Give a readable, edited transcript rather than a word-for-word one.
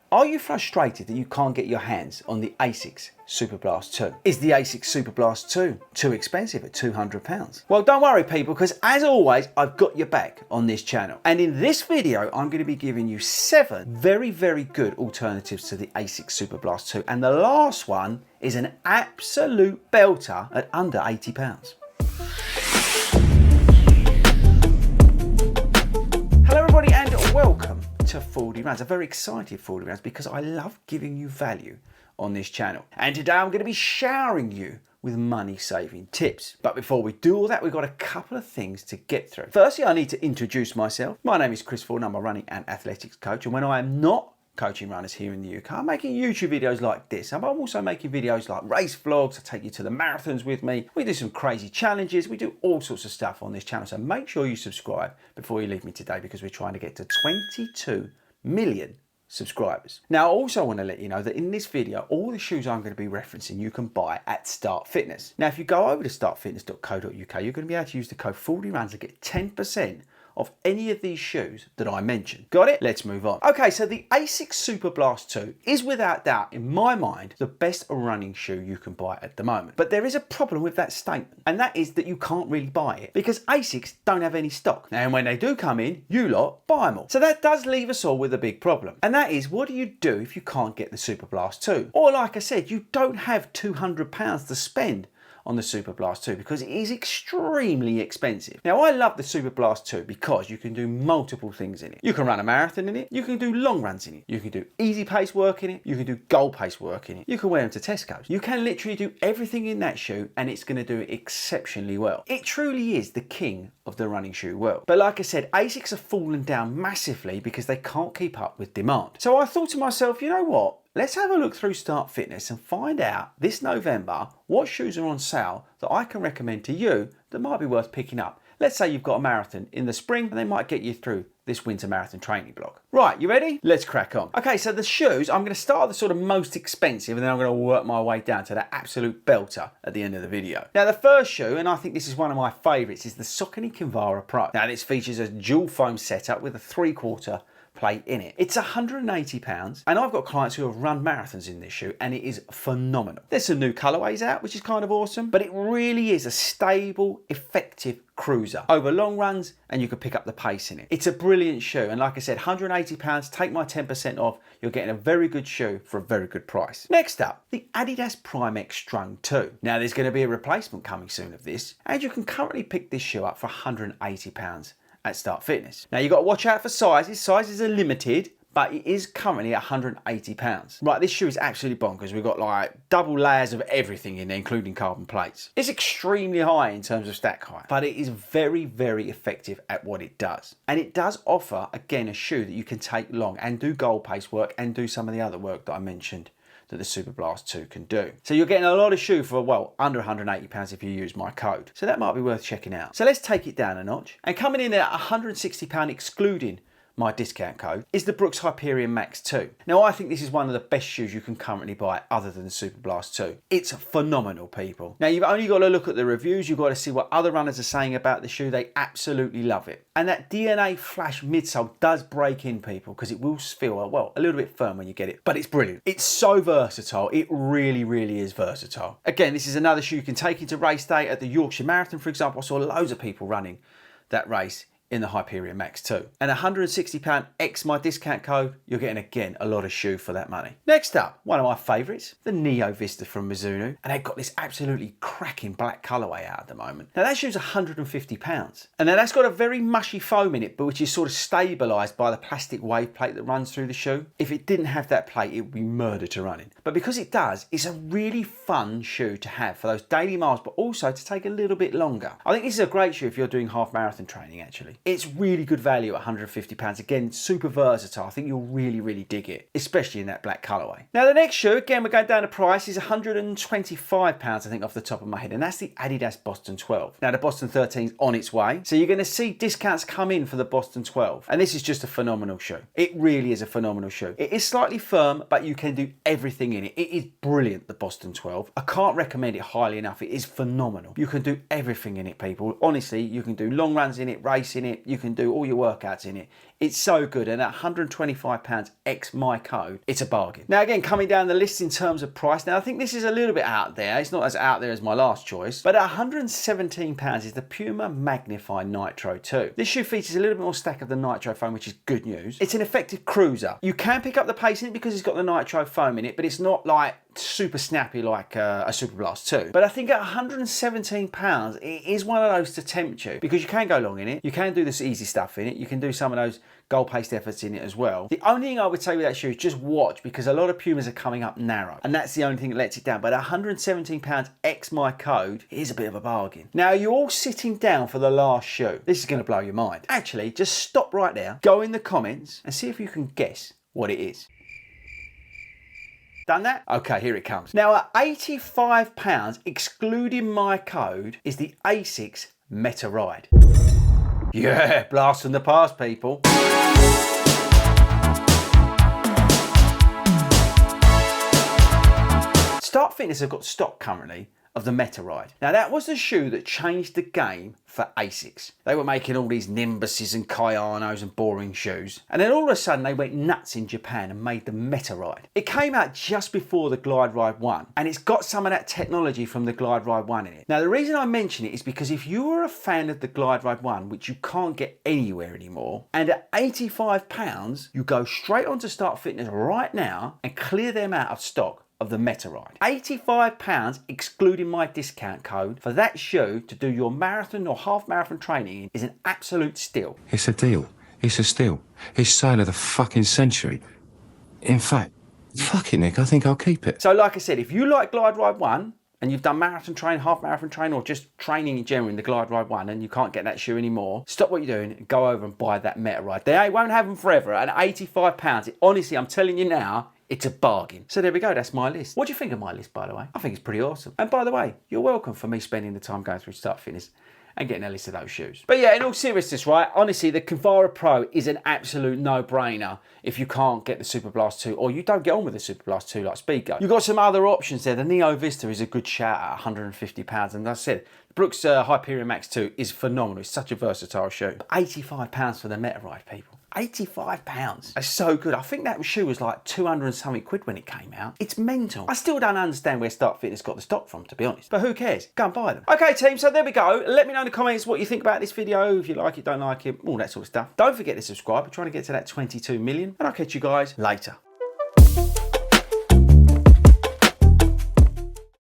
Are you frustrated that you can't get your hands on the ASICS Superblast 2? Is the ASICS Superblast 2 too expensive at £200? Well, don't worry people, because as always, I've got your back on this channel. And in this video, I'm going to be giving you 7 very, very good alternatives to the ASICS Superblast 2. And the last one is an absolute belter at under £80. Hello everybody and welcome to FORDY Runs. I'm very excited for FORDY Runs because I love giving you value on this channel. And today I'm going to be showering you with money saving tips. But before we do all that, we've got a couple of things to get through. Firstly, I need to introduce myself. My name is Chris Ford and I'm a running and athletics coach. And when I am not coaching runners here in the UK, I'm making YouTube videos like this. I'm also making videos like race vlogs. I take you to the marathons with me. We do some crazy challenges. We do all sorts of stuff on this channel. So make sure you subscribe before you leave me today, because we're trying to get to 22 million subscribers. Now, I also want to let you know that in this video, all the shoes I'm going to be referencing you can buy at Start Fitness. Now, if you go over to startfitness.co.uk, you're going to be able to use the code FORDYRUNS to get 10% of any of these shoes that I mentioned. Got it? Let's move on. Okay, so the ASICS Superblast 2 is without doubt, in my mind, the best running shoe you can buy at the moment. But there is a problem with that statement, and that is that you can't really buy it because ASICS don't have any stock. And when they do come in, you lot buy them all. So that does leave us all with a big problem. And that is, what do you do if you can't get the Superblast 2? Or like I said, you don't have £200 to spend on the Superblast 2 because it is extremely expensive. Now, I love the Superblast 2 because you can do multiple things in it. You can run a marathon in it, you can do long runs in it, you can do easy pace work in it, you can do goal pace work in it, you can wear them to Tesco's. You can literally do everything in that shoe and it's going to do it exceptionally well. It truly is the king of the running shoe world. But like I said, ASICS have fallen down massively because they can't keep up with demand. So I thought to myself, you know what? Let's have a look through Start Fitness and find out this November what shoes are on sale that I can recommend to you that might be worth picking up. Let's say you've got a marathon in the spring and they might get you through this winter marathon training block. Right, you ready? Let's crack on. Okay, so the shoes, I'm going to start at the sort of most expensive and then I'm going to work my way down to that absolute belter at the end of the video. Now, the first shoe, and I think this is one of my favourites, is the Saucony Kinvara Pro. Now, this features a dual foam setup with a 3/4 plate in it. It's £180 and I've got clients who have run marathons in this shoe and it is phenomenal. There's some new colourways out, which is kind of awesome, but it really is a stable, effective cruiser over long runs, and you can pick up the pace in it. It's a brilliant shoe, and like I said, £180, take my 10% off, you're getting a very good shoe for a very good price. Next up, the Adidas Prime X Strung 2. Now, there's going to be a replacement coming soon of this, and you can currently pick this shoe up for £180 at Start Fitness. Now, you've got to watch out for sizes. Sizes are limited, but it is currently £180. Right, this shoe is absolutely bonkers. We've got like double layers of everything in there, including carbon plates. It's extremely high in terms of stack height, but it is very, very effective at what it does. And it does offer, again, a shoe that you can take long and do goal pace work and do some of the other work that I mentioned that the Superblast 2 can do. So you're getting a lot of shoe for, well, under £180 if you use my code. So that might be worth checking out. So let's take it down a notch. And coming in at £160 excluding my discount code is the Brooks Hyperion Max 2. Now, I think this is one of the best shoes you can currently buy other than the Superblast 2. It's phenomenal, people. Now, you've only got to look at the reviews. You've got to see what other runners are saying about the shoe. They absolutely love it. And that DNA Flash midsole does break in, people, because it will feel, well, a little bit firm when you get it, but it's brilliant. It's so versatile. It really, really is versatile. Again, this is another shoe you can take into race day at the Yorkshire Marathon, for example. I saw loads of people running that race in the Hyperion Max 2. And £160 X my discount code, you're getting, again, a lot of shoe for that money. Next up, one of my favourites, the Neo Vista from Mizuno. And they've got this absolutely cracking black colourway out at the moment. Now, that shoe's £150. And now that's got a very mushy foam in it, but which is sort of stabilised by the plastic wave plate that runs through the shoe. If it didn't have that plate, it would be murder to run in. But because it does, it's a really fun shoe to have for those daily miles, but also to take a little bit longer. I think this is a great shoe if you're doing half marathon training, actually. It's really good value at £150. Again, super versatile. I think you'll really, really dig it, especially in that black colourway. Now, the next shoe, again, we're going down the price, is £125, I think, off the top of my head, and that's the Adidas Boston 12. Now, the Boston 13 is on its way, so you're going to see discounts come in for the Boston 12, and this is just a phenomenal shoe. It really is a phenomenal shoe. It is slightly firm, but you can do everything in it. It is brilliant, the Boston 12. I can't recommend it highly enough. It is phenomenal. You can do everything in it, people. Honestly, you can do long runs in it, race in it, you can do all your workouts in it. It's so good, and at £125 ex my code, it's a bargain. Now again, coming down the list in terms of price, now I think this is a little bit out there. It's not as out there as my last choice, but at £117 is the Puma Magnify Nitro 2. This shoe features a little bit more stack of the Nitro foam, which is good news. It's an effective cruiser. You can pick up the pace in it because it's got the Nitro foam in it, but it's not like super snappy like a Superblast 2. But I think at £117, it is one of those to tempt you, because you can go long in it, you can do this easy stuff in it, you can do some of those goal paced efforts in it as well. The only thing I would say with that shoe is just watch, because a lot of Pumas are coming up narrow, and that's the only thing that lets it down. But £117 ex my code, it is a bit of a bargain. Now you're all sitting down for the last shoe. This is going to blow your mind. Actually, just stop right there, go in the comments and see if you can guess what it is. Done that? Okay, here it comes. Now at £85, excluding my code, is the ASICS Meta Ride. Yeah, blast from the past, people. Start Fitness have got stock currently of the Meta Ride. Now that was the shoe that changed the game for ASICS. They were making all these Nimbuses and Kayanos and boring shoes, and then all of a sudden they went nuts in Japan and made the Meta Ride. It came out just before the Glide Ride 1, and it's got some of that technology from the Glide Ride 1 in it. Now the reason I mention it is because if you are a fan of the Glide Ride 1, which you can't get anywhere anymore, and at £85 you go straight on to Start Fitness right now and clear them out of stock of the Meta Ride. £85 excluding my discount code for that shoe to do your marathon or half marathon training in is an absolute steal. It's a deal. It's a steal. It's sale of the fucking century. In fact, fuck it, Nick, I think I'll keep it. So like I said, if you like Glide Ride 1 and you've done marathon training, half marathon training, or just training in general in the Glide Ride 1 and you can't get that shoe anymore, stop what you're doing and go over and buy that Meta Ride. They won't have them forever. At £85, honestly, I'm telling you now, it's a bargain. So there we go, that's my list. What do you think of my list, by the way? I think it's pretty awesome. And by the way, you're welcome for me spending the time going through Start Fitness and getting a list of those shoes. But yeah, in all seriousness, right, honestly, the Kinvara Pro is an absolute no-brainer if you can't get the Superblast 2, or you don't get on with the Superblast 2 like Speedgo. You've got some other options there. The Neo Vista is a good shout at £150, and as I said, Brooks Hyperion Max 2 is phenomenal. It's such a versatile shoe. But £85 for the Meta Ride, people. £85. That's so good. I think that shoe was like 200 and something quid when it came out. It's mental. I still don't understand where Start Fitness got the stock from, to be honest. But who cares? Go and buy them. Okay, team, so there we go. Let me know in the comments what you think about this video, if you like it, don't like it, all that sort of stuff. Don't forget to subscribe. We're trying to get to that 22 million. And I'll catch you guys later.